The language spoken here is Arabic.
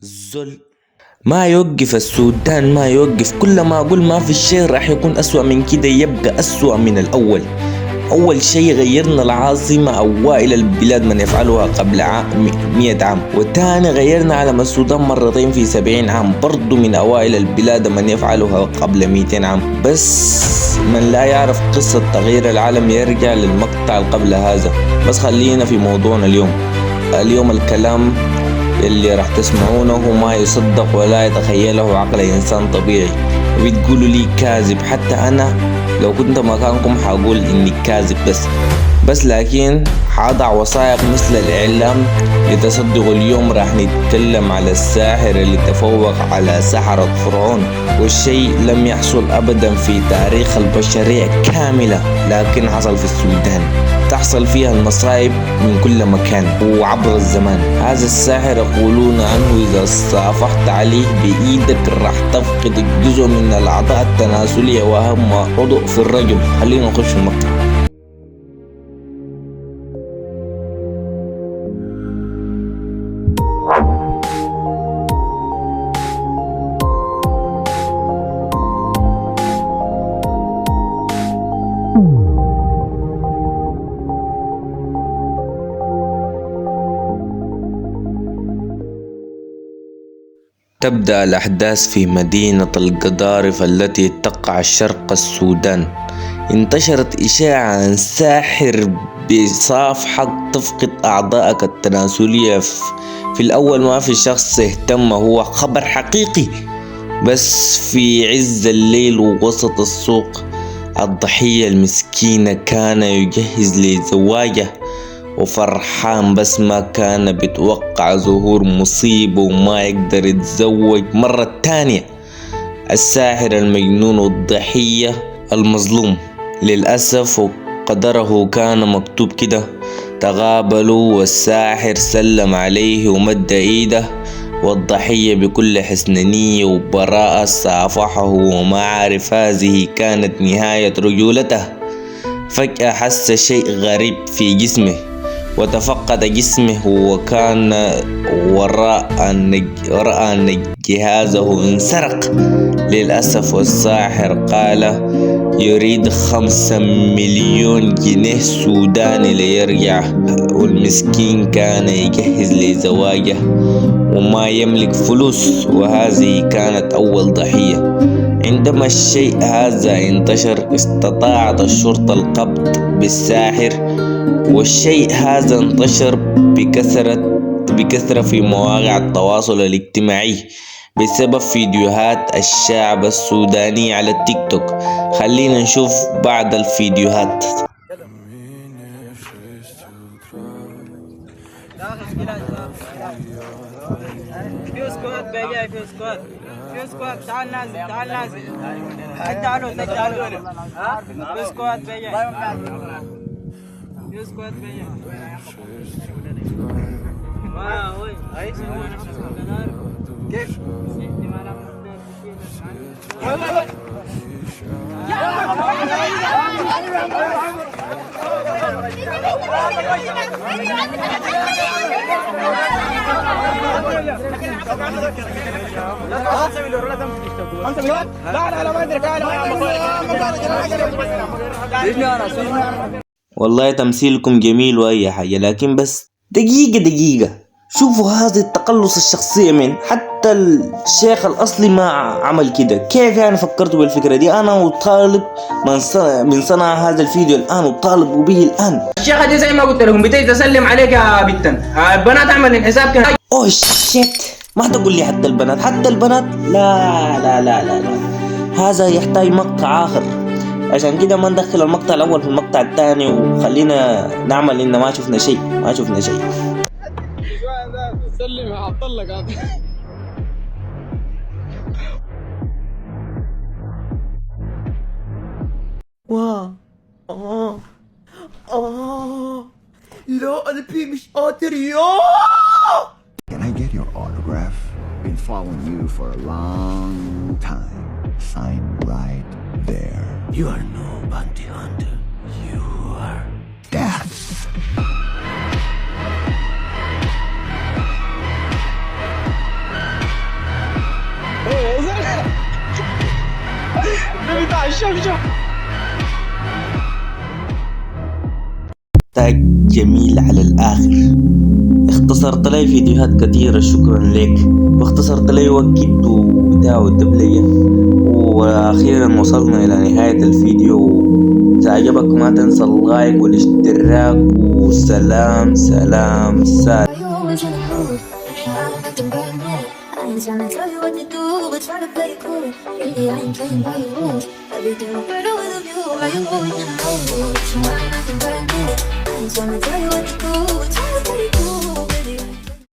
الذل ما يوقف، السودان ما يوقف. كل ما أقول ما في شيء راح يكون أسوأ من كده، يبقى أسوأ من الأول. أول شيء غيرنا العاصمة أوائل البلاد من يفعلها قبل 100 عام، وتاني غيرنا علم السودان مرتين في 70 عام، برضو من أوائل البلاد من يفعلها قبل 200 عام. بس من لا يعرف قصة تغيير العالم يرجع للمقطع قبل هذا. بس خلينا في موضوعنا اليوم الكلام اللي راح تسمعونه ما يصدق ولا يتخيله عقل إنسان طبيعي، وبتقولوا لي كاذب. حتى أنا لو كنت مكانكم حقول إني كاذب، بس لكن حاضع وثائق مثل الإعلام لتصدقوا. اليوم راح نتكلم على الساحر اللي تفوق على سحرة فرعون، والشيء لم يحصل أبدا في تاريخ البشرية كاملة، لكن حصل في السودان. تحصل فيها المصائب من كل مكان وعبر الزمان. هذا الساحر يقولون عنه إذا صافحت عليه بإيدك راح تفقد جزء من الأعضاء التناسلية وأهم عضو في الرجل. خلينا نخش في المقطع. تبدأ الأحداث في مدينة القضارف التي تقع شرق السودان. انتشرت إشاعة عن ساحر بصافحك تفقد أعضائك التناسلية. في الأول ما في شخص اهتم، هو خبر حقيقي. بس في عز الليل ووسط السوق، الضحية المسكينة كان يجهز لزواجه وفرحان، بس ما كان بيتوقع ظهور مصيبة وما يقدر يتزوج مرة تانية. الساحر المجنون والضحية المظلوم. للأسف قدره كان مكتوب كده. تقابلوا والساحر سلم عليه ومد ايده، والضحية بكل حسنانية وبراءة صافحه، وما عرف هذه كانت نهاية رجولته. فجأة حس شيء غريب في جسمه وتفقد جسمه، وكان رأى أن جهازه انسرق. للأسف والساحر قال يريد 5 مليون جنيه سوداني ليرجع، والمسكين كان يجهز لزواجه وما يملك فلوس، وهذه كانت أول ضحية. عندما الشيء هذا انتشر استطاعت الشرطة القبض بالساحر، والشيء هذا انتشر بكثرة في مواقع التواصل الاجتماعي بسبب فيديوهات الشعب السوداني على التيك توك. خلينا نشوف بعض الفيديوهات. تعال نازل تعالوا سكواد بيجي سكواد بيجي كيف والله تمثيلكم جميل وأي حاجة، لكن بس دقيقة شوفوا هذه التقلص الشخصية من حتى الشيخ الأصلي ما عمل كده. كيف يعني فكرتوا بالفكرة دي؟ أنا وطالب من صنع هذا الفيديو الآن وطالب به الآن. الشيخة دي زي ما قلت لكم بتيجي تسلم عليك يا بنتن. البنات اعمل الحساب كده. اوه شيت، ما تقول لي حتى البنات لا. هذا يحتاج مقطع آخر، عشان كده ما ندخل المقطع الأول في المقطع الثاني، وخلينا نعمل إن ما شفنا شيء. سلم يا عبد الله قاعد. لا قلبي مش قادر Can I get your autograph? Been following you for a long time. Sign right there. You are no bounty hunter. You are Death. تاج جميل على الآخر. اختصرت لي فيديوهات كثيرة، شكرا لك، واختصرت لي وقت بتاع الدبلية. وأخيرا وصلنا إلى نهاية الفيديو. إذا عجبك ما تنسى اللايك والاشتراك، وسلام سلام سلام. You always in the mood. I'm acting brand new. I ain't trying to tell you what to do, but try to play it cool. Really, I ain't playing by your rules. Everything will better with a view. Why you going in the mood? So I'm acting brand new. I ain't trying to tell you what to do, but try